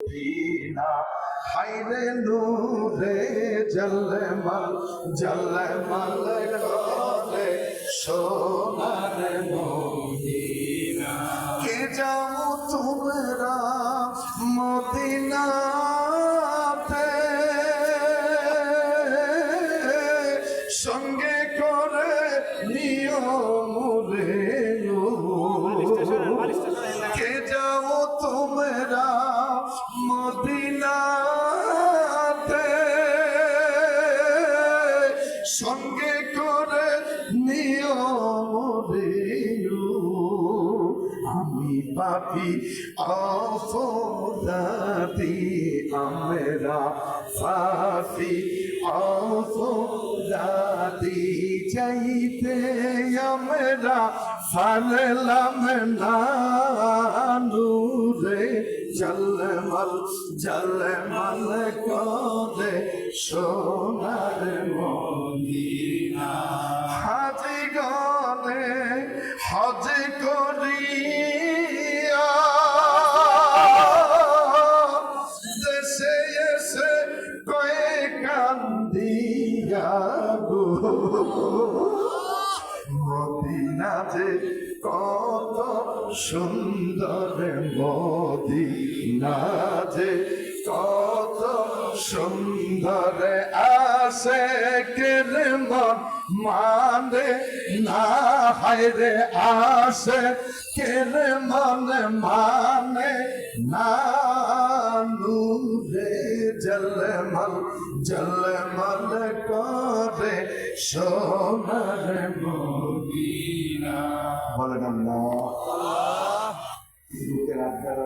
দীনা হাইরে নূরে জলমল জলমল করে সোনার মদিনা কে যাও তোমরা মদিনাতে সঙ্গে করে নিও মুরে কে যাও তোমরা মদিনাতে সঙ্গে করে নিও মুরে আমি পাপি অপরাধী আমরা পাপি অপরাধী চাইতে আমরা ফাললাম না নূরে জলমল জলমল করে সোনার মদিনা হাজি গনে হজ করিয়া দেশে এসে কয়ে কান্দিয়া গো মদিনা যে কত সুন্দর মদিনা যে কত সুন্দর আসে কেরে মন মানে না হায়রে আসে কেরে মন মানে না নূরে জলমল জলমল করে সোনার মদিনা বলেন আল্লাহ বুকের আত্মার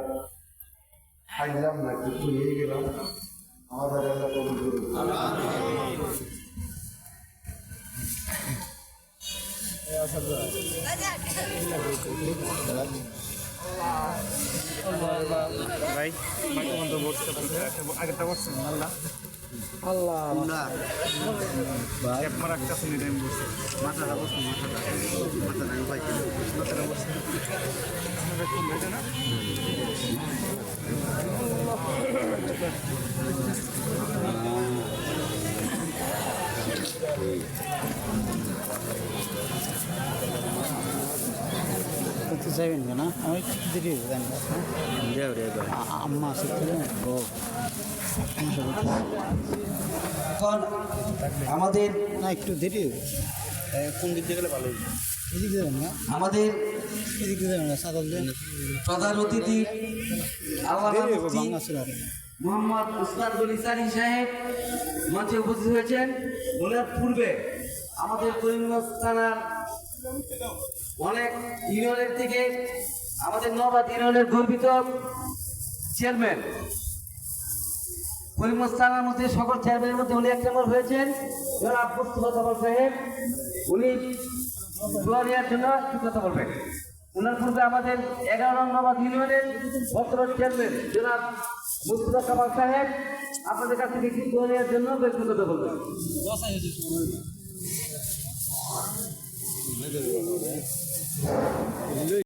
খাইলাম না কিছু হয়ে গেলাম আমাদের আল্লাহ কবুল করুন ভাই আগেরটা বসছেন আল্লাহ আল্লাহ একবার একটা শুনি টাইম বসছে মাথাটা বসছে মাথাটা ভাই মাথাটা বসছে না যাবেন না আমি দেরি আম্মা আছে ও এখন আমাদের না একটু দেরি কোন দিক দিয়ে গেলে ভালো এদিকে যাবেন না আমাদের এদিকে যাবেন না সাদা প্রধান অতিথি আল্লামা মুফতি বাংলা ছিল মোহাম্মদ উসমান গনি সানি সাহেব মঞ্চে উপস্থিত হয়েছেন। ওনার পূর্বে আমাদের করিমগঞ্জ থানার অনেক ইউনিয়নের থেকে আমাদের নবাদ ইউনিয়নের গর্বিত চেয়ারম্যান করিমগঞ্জ থানার মধ্যে সকল চেয়ারম্যানের মধ্যে উনি 1 নম্বর হয়েছেন জনাব মুস্তফা কামাল সাহেব। উনি দোয়া নেওয়ার জন্য একটু কথা বলবেন। ওনার পূর্বে আমাদের 11 নং নবাদ ইউনিয়নের বর্তমান চেয়ারম্যান জনাব মুস্তফা কামাল সাহেব আপনাদের কাছ থেকে একটু দোয়া নেওয়ার জন্য ব্যক্তিগত কথা বলবেন।